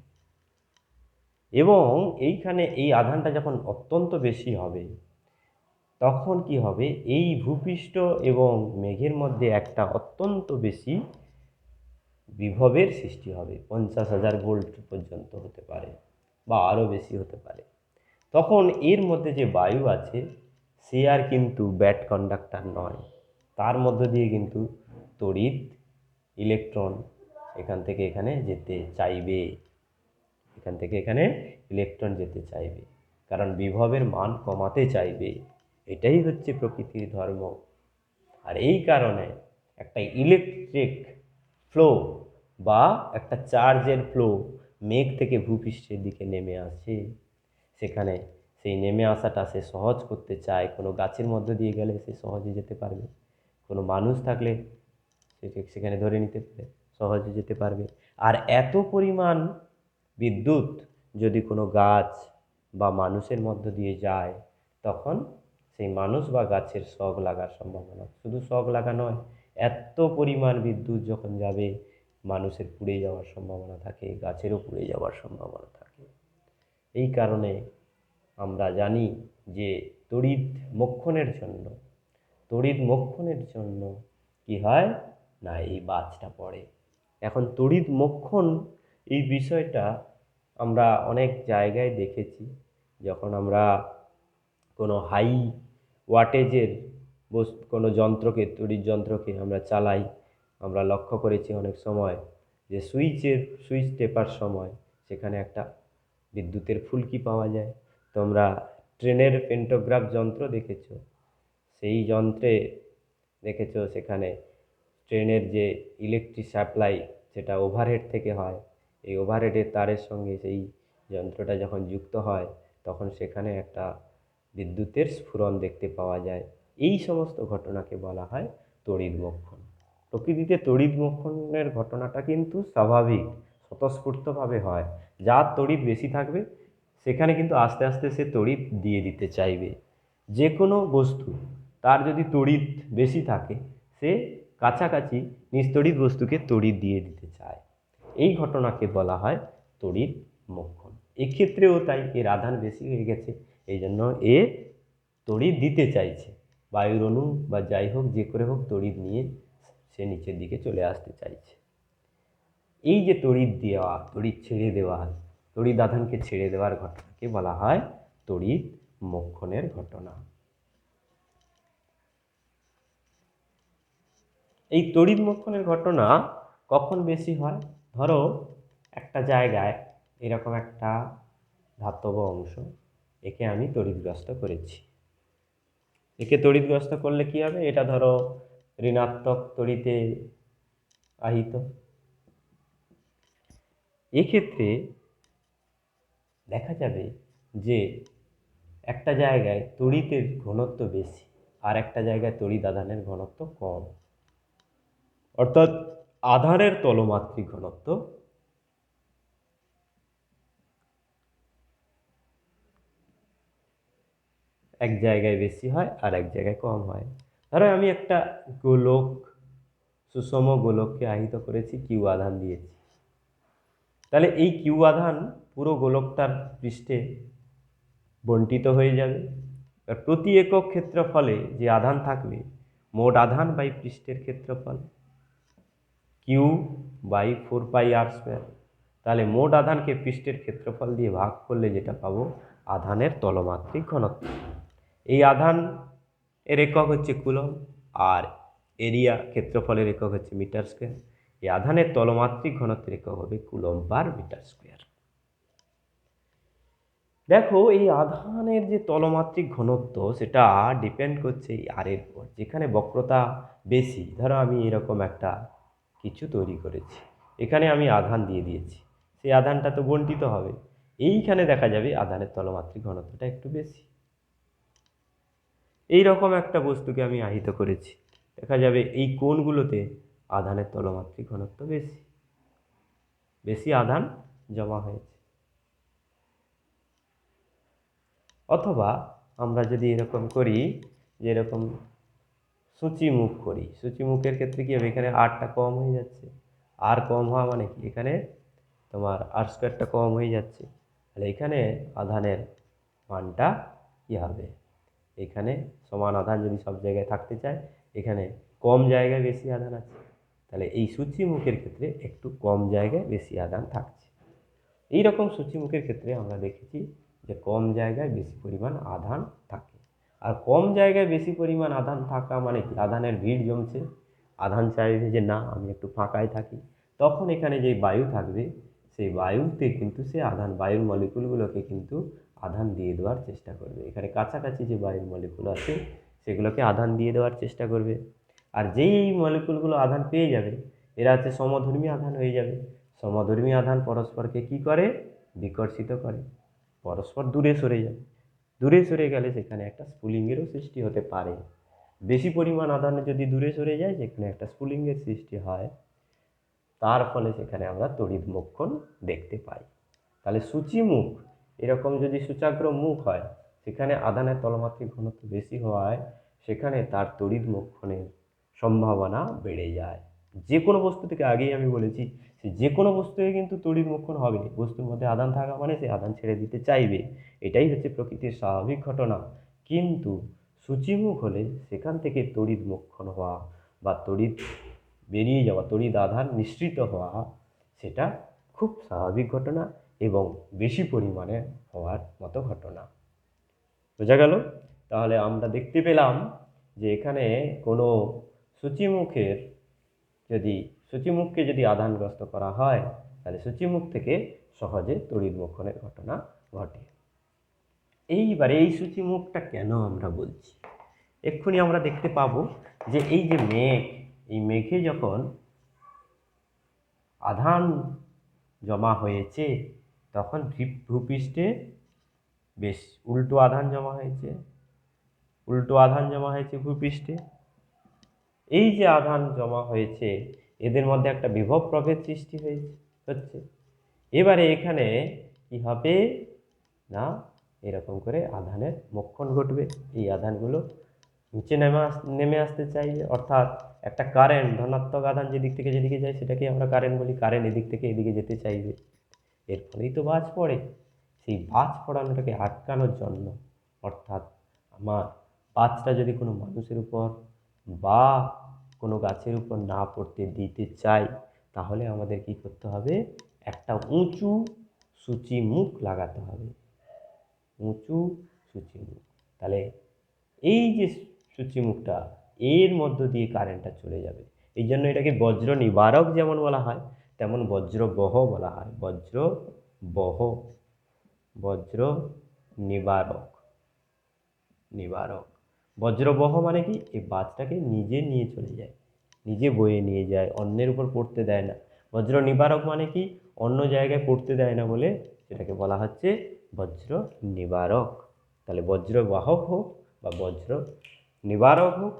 এবং এইখানে এই আধানটা যখন অত্যন্ত বেশি হবে, তখন কি হবে? এই ভূপৃষ্ঠ এবং মেঘের মধ্যে একটা অত্যন্ত বেশি বিভবের সৃষ্টি হবে, 50,000 ভোল্ট পর্যন্ত হতে পারে বা আরও বেশি হতে পারে। তখন এর মধ্যে যে বায়ু আছে, সে আর কিন্তু ব্যাড কন্ডাক্টর নয়, তার মধ্য দিয়ে কিন্তু তড়িৎ, ইলেকট্রন এখান থেকে এখানে যেতে চাইবে, এখান থেকে এখানে ইলেকট্রন যেতে চাইবে, কারণ বিভবের মান কমাতে চাইবে। এটাই হচ্ছে প্রকৃতির ধর্ম। আর এই কারণে একটা ইলেকট্রিক ফ্লো বা একটা চার্জের ফ্লো মেঘ থেকে ভূপৃষ্ঠের দিকে নেমে আসে। সেখানে সেই নেমে আসাটা সে সহজ করতে চায়। কোনো গাছের মধ্য দিয়ে গেলে সে সহজে যেতে পারবে, কোনো মানুষ থাকলে সেখানে ধরে নিতে পারে, সহজে যেতে পারবে। আর এত পরিমাণ বিদ্যুৎ যদি কোনো গাছ বা মানুষের মধ্য দিয়ে যায়, তখন সেই মানুষ বা গাছের শক লাগার সম্ভাবনা, শুধু শক লাগা নয়, এত পরিমাণ বিদ্যুৎ যখন যাবে, মানুষের পুড়ে যাওয়ার সম্ভাবনা থাকে, গাছেরও পুড়ে যাওয়ার সম্ভাবনা থাকে। এই কারণে আমরা জানি যে তড়িৎ মোক্ষণের জন্য কি হয় না, এই বাজটা পড়ে। এখন তড়িৎ মোক্ষণ এই বিষয়টা আমরা অনেক জায়গায় দেখেছি। যখন আমরা কোনো হাই ওয়াটেজের কোনো তড়িৎ যন্ত্রকে আমরা চালাই, আমরা লক্ষ্য করেছি অনেক সময় যে সুইচ টেপার সময় সেখানে একটা বিদ্যুতের ফুলকি পাওয়া যায়। তোমরা ট্রেনের পেন্টোগ্রাফ যন্ত্র দেখেছো, সেই যন্ত্রে দেখেছো সেখানে ট্রেনের যে ইলেকট্রিক সাপ্লাই যেটা ওভারহেড থেকে হয়, এই ওভারহেডের তারের সঙ্গে সেই যন্ত্রটা যখন যুক্ত হয় তখন সেখানে একটা বিদ্যুতের স্ফুরণ দেখতে পাওয়া যায়। এই সমস্ত ঘটনাকে বলা হয় তড়িৎ-মোক্ষণ। প্রকৃতিতে তড়িৎ-মোক্ষণের ঘটনাটা কিন্তু স্বাভাবিক, স্বতঃস্ফূর্তভাবে হয়। যার তড়িৎ বেশি থাকবে সেখানে কিন্তু আস্তে আস্তে সে তড়িৎ দিয়ে দিতে চাইবে। যে কোনো বস্তু তার যদি তড়িৎ বেশি থাকে সে কাছাকাছি নিস্তড়িৎ বস্তুকে তড়িৎ দিয়ে দিতে চায়। এই ঘটনাকে বলা হয় তড়িৎ মোক্ষণ। এক্ষেত্রেও তাই, এর আধান বেশি হয়ে গেছে, এই জন্য এ তড়িৎ দিতে চাইছে। বায়ুর অণু বা যাই হোক, যে করে হোক তড়িৎ নিয়ে সে নিচের দিকে চলে আসতে চাইছে। এই যে তড়িৎ দেওয়া, তড়িৎ ছেড়ে দেওয়া, তড়িৎ আধানকে ছেড়ে দেওয়ার ঘটনাকে বলা হয় তড়িৎ মোক্ষণের ঘটনা। এই তড়িৎ মোক্ষণের ঘটনা কখন বেশি হয়? ধরো একটা জায়গায় এরকম একটা ধাতব অংশ, একে আমি তড়িৎগ্রস্ত করেছি। একে তড়িৎগ্রস্ত করলে কি হবে? এটা ধরো ঋণাত্মক তড়িতে আহিত। এক্ষেত্রে দেখা যাবে যে একটা জায়গায় তড়িতের ঘনত্ব বেশি আর একটা জায়গায় তড়িৎ আধানের ঘনত্ব কম। অর্থাৎ আধানের তলমাত্রিক ঘনত্ব এক জায়গায় বেশি হয় আর এক জায়গায় কম হয়। ধরো আমি একটা গোলক, সুষম গোলককে আহিত করেছি, কিউ আধান দিয়েছি। তাহলে এই কিউ আধান পুরো গোলকটার পৃষ্ঠে বণ্টিত হয়ে যাবে। আর প্রতি একক ক্ষেত্রফলে যে আধান থাকবে, মোট আধান বাই পৃষ্ঠের ক্ষেত্রফল, কিউ বাই 4πr²। তাহলে মোট আধানকে পৃষ্ঠের ক্ষেত্রফল দিয়ে ভাগ করলে যেটা পাবো, আধানের তলমাত্রিক ঘনত্ব। এই আধান এর একক হচ্ছে কুলম্ব আর এরিয়া ক্ষেত্রফলের একক হচ্ছে মিটার স্কোয়ার। এই আধানের তলমাত্রিক ঘনত্বের একক হবে কুলম্ব পার মিটার স্কোয়ার। দেখো এই আধানের যে তলমাত্রিক ঘনত্ব সেটা ডিপেন্ড করছে এই আর এর উপর। যেখানে বক্রতা বেশি, ধরো আমি এরকম একটা কিছু তৈরি করেছি, এখানে আমি আধান দিয়ে দিয়েছি, সেই আধানটা তো বণ্টিত হবে। এইখানে দেখা যাবে আধানের তলমাত্রিক ঘনত্বটা একটু বেশি। এই রকম একটা বস্তুকে আমি আহিত করেছি, দেখা যাবে এই কোণগুলোতে আধানের তলমাত্রিক ঘনত্ব বেশি, বেশি আধান জমা হয়েছে। অথবা আমরা যদি এরকম করি, যে এরকম সূচিমুখ করি, সূচিমুখের ক্ষেত্রে কি হবে? এখানে আরটা কম হয়ে যাচ্ছে। আর কম হওয়া মানে কি? এখানে তোমার r² কম হয়ে যাচ্ছে। তাহলে এখানে আধানের মানটা কী হবে? এখানে সমান আধান যদি সব জায়গায় থাকতে চায়, এখানে কম জায়গায় বেশি আধান আছে, তাহলে এই সূচিমুখের ক্ষেত্রে একটু কম জায়গায় বেশি আধান থাকছে। এই রকম সূচিমুখের ক্ষেত্রে আমরা দেখেছি যে কম জায়গায় বেশি পরিমাণ আধান থাকে। আর কম জায়গায় বেশি পরিমাণ আধান থাকা মানে কি? আধানের ভিড় জমছে, আধান চাইবে যে না আমি একটু ফাঁকায় থাকি, তখন এখানে যে বায়ু থাকবে সেই বায়ুতে কিন্তু সে আধান, বায়ুর মলিকুলগুলোকে কিন্তু আধান দিয়ে দেওয়ার চেষ্টা করবে। এখানে কাছাকাছি যে বায়ুর মলিকুল আছে সেগুলোকে আধান দিয়ে দেওয়ার চেষ্টা করবে। আর যেই এই মলিকুলগুলো আধান পেয়ে যাবে, এরা হচ্ছে সমধর্মী আধান হয়ে যাবে। সমধর্মী আধান পরস্পরকে কি করে? বিকর্ষিত করে, পরস্পর দূরে সরে যাবে। দূরে সরে গেলে সেখানে একটা স্ফুলিঙ্গেরও সৃষ্টি হতে পারে। বেশি পরিমাণ আধানে যদি দূরে সরে যায়, সেখানে একটা স্ফুলিঙ্গের সৃষ্টি হয়, তার ফলে সেখানে আমরা তড়িৎ মোক্ষণ দেখতে পাই। তাহলে সূচিমুখ এরকম যদি সূচাগ্র মুখ হয়, সেখানে আধানের তলমাত্রিক ঘনত্ব বেশি হওয়ায় সেখানে তার তড়িৎ মোক্ষণের সম্ভাবনা বেড়ে যায়। যে কোনো বস্তু থেকে, আগেই আমি বলেছি, সে যে কোনো বস্তুকে কিন্তু তড়িৎ মোক্ষণ হবে। বস্তুর মধ্যে আধান থাকা মানে সে আধান ছেড়ে দিতে চাইবে, এটাই হচ্ছে প্রকৃতির স্বাভাবিক ঘটনা। কিন্তু সূচিমুখ হলে সেখান থেকে তড়িৎ মোক্ষণ হওয়া বা তড়িৎ বেরিয়ে যাওয়া, তড়িৎ আধান নিঃসৃত হওয়া, সেটা খুব স্বাভাবিক ঘটনা এবং বেশি পরিমাণে হওয়ার মতো ঘটনা। বোঝা গেল? তাহলে আমরা দেখতে পেলাম যে এখানে কোনো সূচিমুখকে যদি আধানগ্রস্ত করা হয়, তাহলে সূচিমুখ থেকে সহজে তড়িৎমোক্ষণের ঘটনা ঘটে। এইবারে এই সূচিমুখটা কেন আমরা বলছি, এক্ষুনি আমরা দেখতে পাবো যে এই যে মেঘ, এই মেঘে যখন আধান জমা হয়েছে তখন ভূপৃষ্ঠে বেশ উল্টো আধান জমা হয়েছে, ভূপৃষ্ঠে। এই যে আধান জমা হয়েছে এদের মধ্যে একটা বিভব প্রভেদ সৃষ্টি হচ্ছে। এবারে এখানে কি হবে না, এরকম করে আধানের মোক্ষণ ঘটবে। এই আধানগুলো নিচে নেমে আসতে চাইবে, অর্থাৎ একটা কারেন্ট, ধনাত্মক আধান যেদিক থেকে যেদিকে যায় সেটাকে আমরা কারেন্ট বলি। কারেন্ট এদিক থেকে এদিকে যেতে চাইবে, এর ফলেই তো বাজ পড়ে। সেই বাজ পড়ানোটাকে আটকানোর জন্য, অর্থাৎ আমার বাজটা যদি কোনো মানুষের উপর বা কোনো গাছের উপর না পড়তে দিতে চাই, তাহলে আমাদের কি করতে হবে, একটা উঁচু সূচিমুখ লাগাতে হবে, উঁচু সূচিমুখ। তাহলে এই যে সূচিমুখটা, এর মধ্য দিয়ে কারেন্টটা চলে যাবে। এই জন্য এটাকে বজ্র নিবারক যেমন বলা হয়, তেমন বজ্রবহ বলা হয়। বজ্র নিবারক। বজ্রবহ মানে কি, এই বাজটাকে নিজে নিয়ে চলে যায়, নিজে বয়ে নিয়ে যায়, অন্যের উপর পড়তে দেয় না। বজ্র নিবারক মানে কি, অন্য জায়গায় পড়তে দেয় না বলে সেটাকে বলা হচ্ছে বজ্র নিবারক। তাহলে বজ্রবাহক হোক বা বজ্র নিবারক হোক,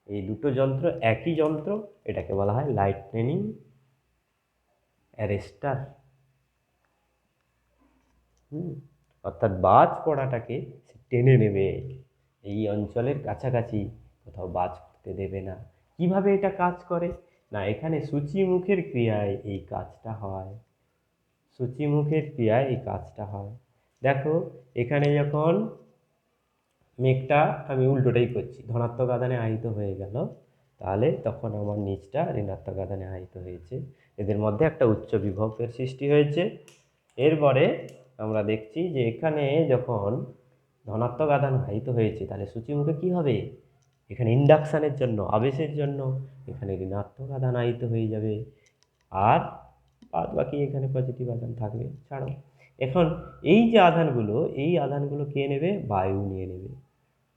এই দুটো যন্ত্র একই যন্ত্র, এটাকে বলা হয় লাইটনিং অ্যারেস্টার। অর্থাৎ বাজ পড়াটাকে সে টেনে নেবে, এই অঞ্চলের কাছাকাছি কোথাও বাজ পড়তে দেবে না। কিভাবে এটা কাজ করে না, এখানে সূচিমুখের ক্রিয়ায় এই কাজটা হয়, দেখো এখানে যখন মেঘটা আমি উল্টোটাই করছি, ধনাত্মক আধানে আহিত হয়ে গেল, তাহলে তখন আমার নিচটা ঋণাত্মক আধানে আহিত হয়েছে, এদের মধ্যে একটা উচ্চ বিভবের সৃষ্টি হয়েছে। এরপরে আমরা দেখছি যে এখানে যখন ধনাত্মক আধান আহিত হয়েছে, তাহলে সূচিমুখে কি হবে, এখানে ইন্ডাকশানের জন্য, আবেশের জন্য এখানে ঋণাত্মক আধান আহিত হয়ে যাবে, আর বাদ বাকি এখানে পজিটিভ আধান থাকবে। ছাড়ো, এখন এই যে আধানগুলো, এই আধানগুলো কে নেবে, বায়ু নিয়ে নেবে।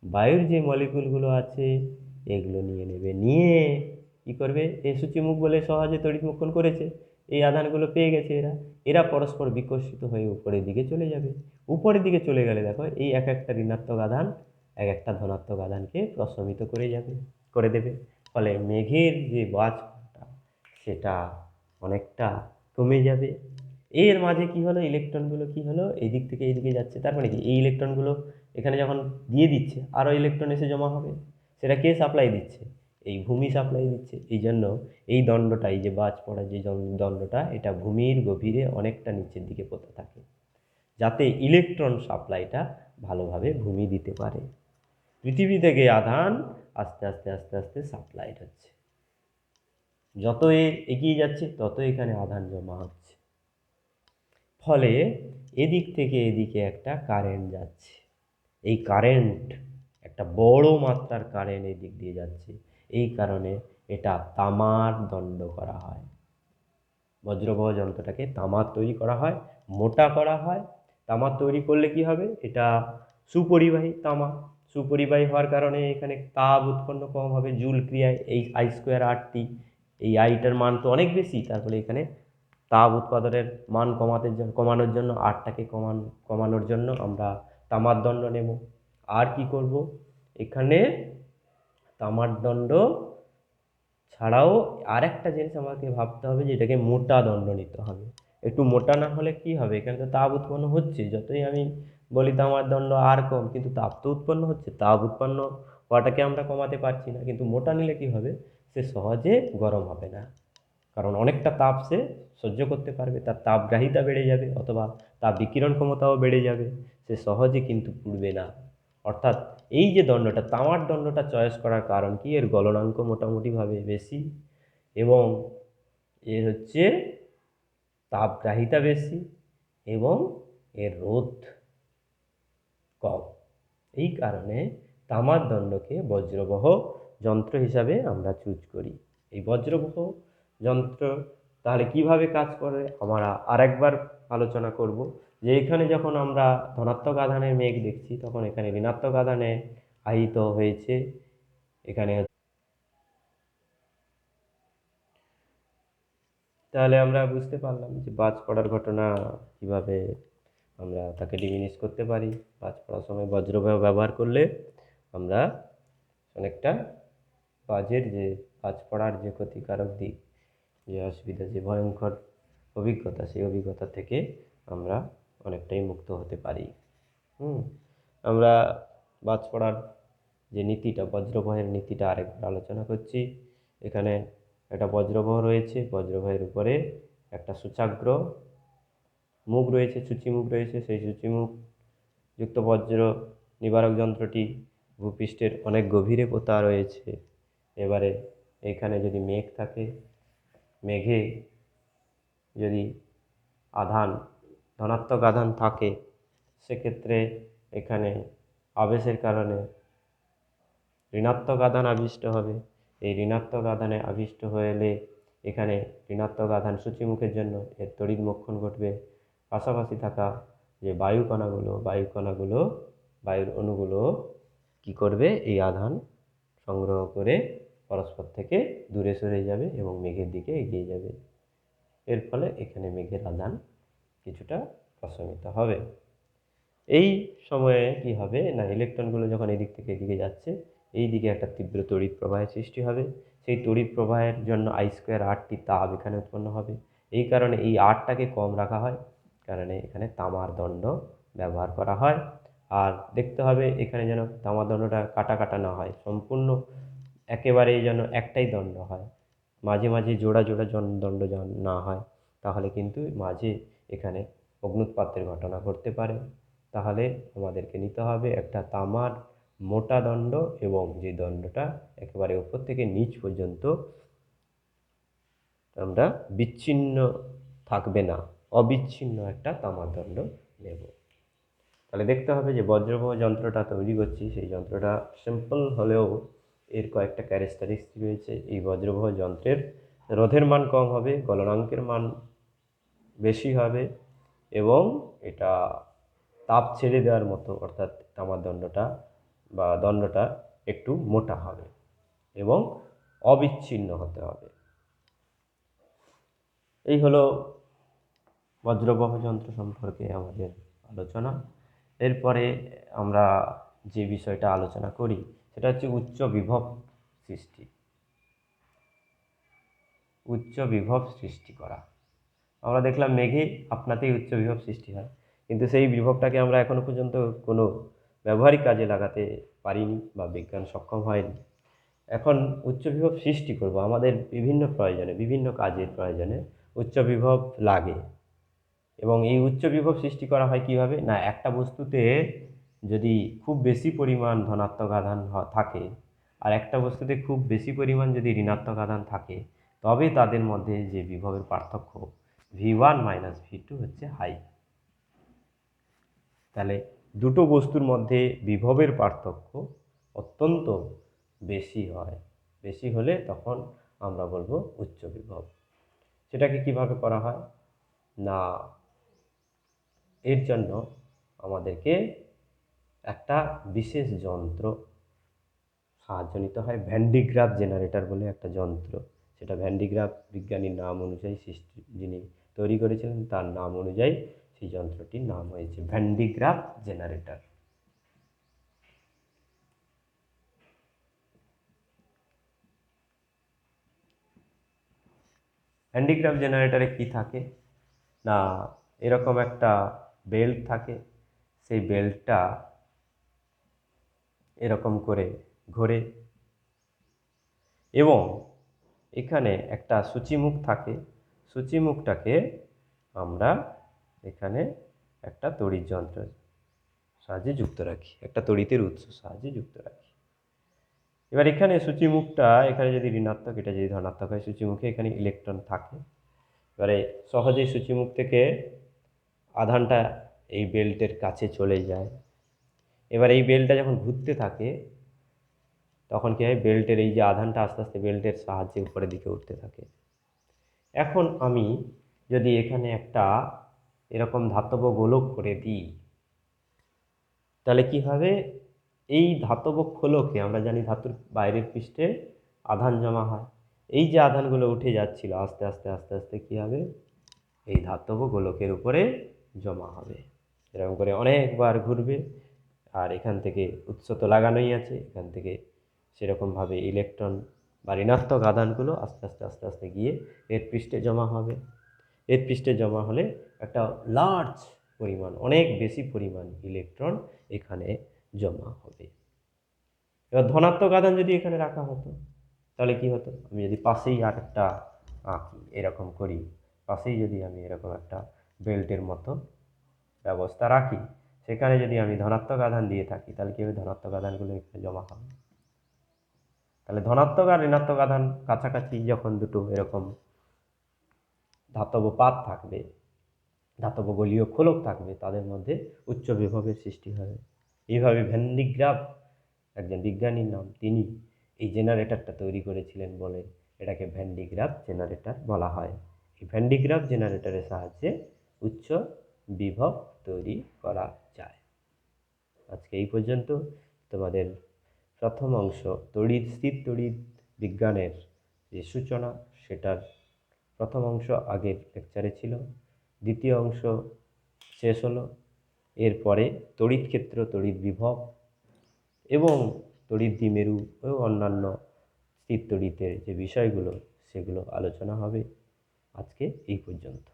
বায়ুর যে মলিকুলগুলো আছে এগুলো নিয়ে নেবে, নিয়ে কি করবে, এই সূচিমুখ বলে সহজে তড়িৎমোক্ষণ করেছে, এই আধানগুলো পেয়ে গেছে এরা পরস্পর বিকশিত হয়ে উপরের দিকে চলে যাবে। উপরের দিকে চলে গেলে দেখো এই এক একটা ঋণাত্মক আধান এক একটা ধনাত্মক আধানকে প্রশমিত করে দেবে। ফলে মেঘের যে বাজটা সেটা অনেকটা কমে যাবে। এর মাঝে কি হলো, ইলেকট্রনগুলো কি হলো, এই দিক থেকে এইদিকে যাচ্ছে। তার মানে কি, এই ইলেকট্রনগুলো এখানে যখন দিয়ে দিচ্ছে আরও ইলেকট্রন এসে জমা হবে, সেটা কে সাপ্লাই দিচ্ছে, এই ভূমি সাপ্লাই দিচ্ছে। এই জন্য এই দণ্ডটা, এই যে বাজ পড়ার যে দণ্ডটা, এটা ভূমির গভীরে অনেকটা নিচের দিকে পড়তে থাকে, যাতে ইলেকট্রন সাপ্লাইটা ভালোভাবে ভূমি দিতে পারে। পৃথিবী থেকে আধান আস্তে আস্তে আস্তে আস্তে সাপ্লাইড হচ্ছে, যত এগিয়ে যাচ্ছে তত এখানে আধান জমা হচ্ছে, ফলে এদিক থেকে এদিকে একটা কারেন্ট যাচ্ছে। এই কারেন্ট একটা বড় মাত্রার কারেন্ট এই দিক দিয়ে যাচ্ছে, এই কারণে এটা তামার দণ্ড করা হয়। বজ্রবহ যন্ত্রটাকে তামার তৈরি করা হয়, মোটা করা হয়। তামার তৈরি করলে কি হবে, এটা সুপরিবাহী তামা, সুপরিবাহী হওয়ার কারণে এখানে তাপ উৎপন্ন কম হবে জুল ক্রিয়ায়। এই I²R_T, এই আইটার মান তো অনেক বেশি, তারপরে এখানে তাপ উৎপাদনের মান কমানোর জন্য, আরটাকে কমানোর জন্য আমরা তামার দণ্ড নেব। আর কি করব, এখানে তামার দণ্ড ছাড়াও আরেকটা জিনিস আমাকে ভাবতে হবে, যে এটাকে মোটা দণ্ড নিতে হবে। একটু মোটা না হলে কি হবে, এখানে তো তাপ উৎপন্ন হচ্ছে, যতই আমি বলি তামার দণ্ড আর কম, কিন্তু তাপ তো উৎপন্ন হচ্ছে, তাপ উৎপন্ন হওয়াটাকে আমরা কমাতে পারছি না। কিন্তু মোটা নিলে কি হবে, সে সহজে গরম হবে না, কারণ অনেকটা তাপ সে সহ্য করতে পারবে, তার তাপগ্রাহিতা বেড়ে যাবে, অথবা তাপ বিকিরণ ক্ষমতাও বেড়ে যাবে, সে সহজে কিন্তু পুড়বে না। অর্থাৎ এই যে দণ্ডটা, তামার দণ্ডটা চয়েস করার কারণ কি, এর গলনাঙ্ক মোটামুটিভাবে বেশি, এবং এর হচ্ছে তাপগ্রাহিতা বেশি, এবং এর রোধ কম। এই কারণে তামার দণ্ডকে বজ্রবহ যন্ত্র হিসাবে আমরা চুজ করি। এই বজ্রবহ যন্ত্র তাহলে কিভাবে কাজ করে আমরা আরেকবার আলোচনা করব যে এখানে যখন আমরা ধনাত্মক আধানের মেঘ দেখছি তখন এখানে ঋণাত্মক আধানে আহিত হয়েছে। এখানে তাহলে আমরা বুঝতে পারলাম যে বাজ পড়ার ঘটনা কিভাবে আমরা তাকে ডিমিনিশ করতে পারি। বাজ পড়ার সময় বজ্র ব্যবহার করলে আমরা অনেকটা বাজের যে বাজ পড়ার যে ক্ষতিকারক দিক, যে অসুবিধা, যে ভয়ঙ্কর অভিজ্ঞতা, সেই অভিজ্ঞতা থেকে আমরা অনেকটাই মুক্ত হতে পারি। আমরা বাজ পড়ার যে নীতিটা, বজ্রভয়ের নীতিটা আরেকবার আলোচনা করছি। এখানে একটা বজ্রভয় রয়েছে, বজ্রভয়ের উপরে একটা সূচাগ্র মুখ রয়েছে, সূচিমুখ রয়েছে। সেই সূচিমুখ যুক্ত বজ্র নিবারক যন্ত্রটি ভূপৃষ্ঠের অনেক গভীরে পোতা রয়েছে। এবারে এখানে যদি মেঘ থাকে, মেঘে যদি আধান, ধনাত্মক আধান থাকে, সেক্ষেত্রে এখানে আবেশের কারণে ঋণাত্মক আধান আবিষ্ট হবে। এই ঋণাত্মক আধানে আবিষ্ট হলে এখানে ঋণাত্মক আধান সূচিমুখের জন্য এর তড়িৎ মোক্ষণ ঘটবে। পাশাপাশি থাকা যে বায়ুর অণুগুলো কি করবে, এই আধান সংগ্রহ করে পরস্পর থেকে দূরে সরে যাবে এবং মেঘের দিকে এগিয়ে যাবে। এর ফলে এখানে মেঘের আধান কিছুটা প্রশমিত হবে। এই সময়ে কি হবে না, ইলেকট্রনগুলো যখন এদিক থেকে এদিকে যাচ্ছে, এই দিকে একটা তীব্র তড়িৎ প্রবাহের সৃষ্টি হবে। সেই তড়িৎ প্রবাহের জন্য I²R তাপ এখানে উৎপন্ন হবে। এই কারণে এই আরটাকে কম রাখা হয়, কারণে এখানে তামার দণ্ড ব্যবহার করা হয়। আর দেখতে হবে এখানে যেন তামার দণ্ডটা কাটা কাটা না হয়, সম্পূর্ণ একেবারেই যেন একটাই দণ্ড হয়, মাঝে মাঝে জোড়া জোড়া দণ্ড যেন না হয়, তাহলে কিন্তু মাঝে এখানে অগ্নুৎপাতের ঘটনা ঘটতে পারে। তাহলে আমাদেরকে নিতে হবে একটা তামার মোটা দণ্ড, এবং যে দণ্ডটা একেবারে উপর থেকে নিচ পর্যন্ত আমরা বিচ্ছিন্ন থাকবে না, অবিচ্ছিন্ন একটা তামার দণ্ড নেব। তাহলে দেখতে হবে যে বজ্রবহ যন্ত্রটা তৈরি করছি, সেই যন্ত্রটা সিম্পল হলেও এর কয়েকটা ক্যারেক্টারিস্টিক রয়েছে। এই বজ্রবহ যন্ত্রের রোধের মান কম হবে, গলনাঙ্কের মান বেশি হবে, এবং এটা তাপ ছেড়ে দেওয়ার মতো, অর্থাৎ তামার দণ্ডটা একটু মোটা হবে এবং অবিচ্ছিন্ন হতে হবে। এই হলো বজ্রবহ যন্ত্র সম্পর্কে আমাদের আলোচনা। এরপরে আমরা যে বিষয়টা আলোচনা করি সেটা হচ্ছে উচ্চ বিভব সৃষ্টি। উচ্চ বিভব সৃষ্টি করা। আমরা দেখলাম মেঘে আপনাতেই উচ্চ বিভব সৃষ্টি হয়, কিন্তু সেই বিভবটাকে আমরা এখনো পর্যন্ত কোনো ব্যবহারিক কাজে লাগাতে পারিনি বা বিজ্ঞান সক্ষম হয়নি। এখন উচ্চ বিভব সৃষ্টি করব, আমাদের বিভিন্ন প্রয়োজনে, বিভিন্ন কাজের প্রয়োজনে উচ্চ বিভব লাগে। এবং এই উচ্চ বিভব সৃষ্টি করা হয় কিভাবে না, একটা বস্তুতে যদি খুব বেশি পরিমাণ ধনাত্মক আধান থাকে আর একটা বস্তুতে খুব বেশি পরিমাণ যদি ঋণাত্মক আধান থাকে, তবে তাদের মধ্যে যে বিভবের পার্থক্য V1 - V2 হচ্ছে হাই। তাহলে দুটো বস্তুর মধ্যে বিভবের পার্থক্য অত্যন্ত বেশি হয়, বেশি হলে তখন আমরা বলবো উচ্চ বিভব। সেটাকে কিভাবে করা হয় না, এর জন্য আমাদেরকে একটা বিশেষ যন্ত্র সাহায্য নিতে হয়। ভ্যান ডি গ্রাফ জেনারেটর বলে একটা যন্ত্র, সেটা ভ্যান ডি গ্রাফ বিজ্ঞানীর নাম অনুযায়ী যিনি তৈরি করেছিলেন তার নাম অনুযায়ী সেই যন্ত্রটির নাম হয়েছে Van de Graaff generator. Van de Graaff জেনারেটরে কী থাকে না, এরকম একটা বেল্ট থাকে, সেই বেল্টটা এরকম করে ঘোরে এবং এখানে একটা সূচিমুখ থাকে। সূচিমুখটাকে আমরা এখানে একটা তড়িৎ যন্ত্রের সাহায্যে যুক্ত রাখি, একটা তড়িতের উৎস সাহায্যে যুক্ত রাখি। এবার এখানে সূচিমুখটা, এখানে যদি ঋণাত্মক, এটা যদি ধনাত্মক হয়, সূচিমুখে এখানে ইলেকট্রন থাকে। এবারে সহজেই সূচিমুখ থেকে আধানটা এই বেল্টের কাছে চলে যায়। এবার এই বেল্টটা যখন ঘুরতে থাকে তখন কী হয়, বেল্টের এই যে আধানটা আস্তে আস্তে বেল্টের সাহায্যে উপরের দিকে উঠতে থাকে এখন আমি যদি এখানে একটা এরকম ধাতব গোলক করে দিই, তাহলে কি হবে? এই ধাতব খোলকে আমরা জানি ধাতুর বাইরের পৃষ্ঠে আধান জমা হয়। এই যে আধানগুলো উঠে যাচ্ছিল আস্তে আস্তে আস্তে আস্তে কি হবে? এই ধাতব গোলকের উপরে জমা হবে। এরকম করে অনেকবার ঘুরবে। আর এখান থেকে উৎস তো লাগানোই আছে, এখান থেকে সেরকমভাবে ইলেকট্রন বা ঋণাত্মক আধানগুলো আস্তে আস্তে আস্তে আস্তে গিয়ে এর পৃষ্ঠে জমা হবে। এর পৃষ্ঠে জমা হলে একটা লার্জ পরিমাণ, অনেক বেশি পরিমাণ ইলেকট্রন এখানে জমা হবে। এবার ধনাত্মক আধান যদি এখানে রাখা হতো, তাহলে কি হতো? আমি যদি পাশেই আর একটা আঁকি, এরকম করি, পাশেই যদি আমি এরকম একটা বেল্টের মতো ব্যবস্থা রাখি, সেখানে যদি আমি ধনাত্মক আধান দিয়ে থাকি, তাহলে কি হবে? ধনাত্মক আধানগুলো এখানে জমা হবে। তাহলে ধনাত্মক আর ঋণাত্মক আধান কাছাকাছি যখন দুটো এরকম ধাতব পাত থাকবে, ধাতব গোলীয় খোলক থাকবে, তাদের মধ্যে উচ্চ বিভবের সৃষ্টি হবে। এইভাবে ভ্যান ডি গ্রাফ, একজন বিজ্ঞানীর নাম, তিনি এই জেনারেটরটা তৈরি করেছিলেন বলে এটাকে ভ্যান ডি গ্রাফ জেনারেটর বলা হয়। এই ভ্যান ডি গ্রাফ জেনারেটরের সাহায্যে উচ্চ বিভব তৈরি করা যায়। আজকে এই পর্যন্ত। তোমাদের প্রথম অংশ স্থির তড়িৎ বিজ্ঞানের যে সূচনা, সেটার প্রথম অংশ আগের লেকচারে ছিল। দ্বিতীয় অংশ শেষ হলো। এরপরে তড়িৎ ক্ষেত্র, তড়িৎ বিভব এবং তড়িৎ দ্বিমেরু ও অন্যান্য স্থির তড়িতের যে বিষয়গুলো, সেগুলো আলোচনা হবে। আজকে এই পর্যন্ত।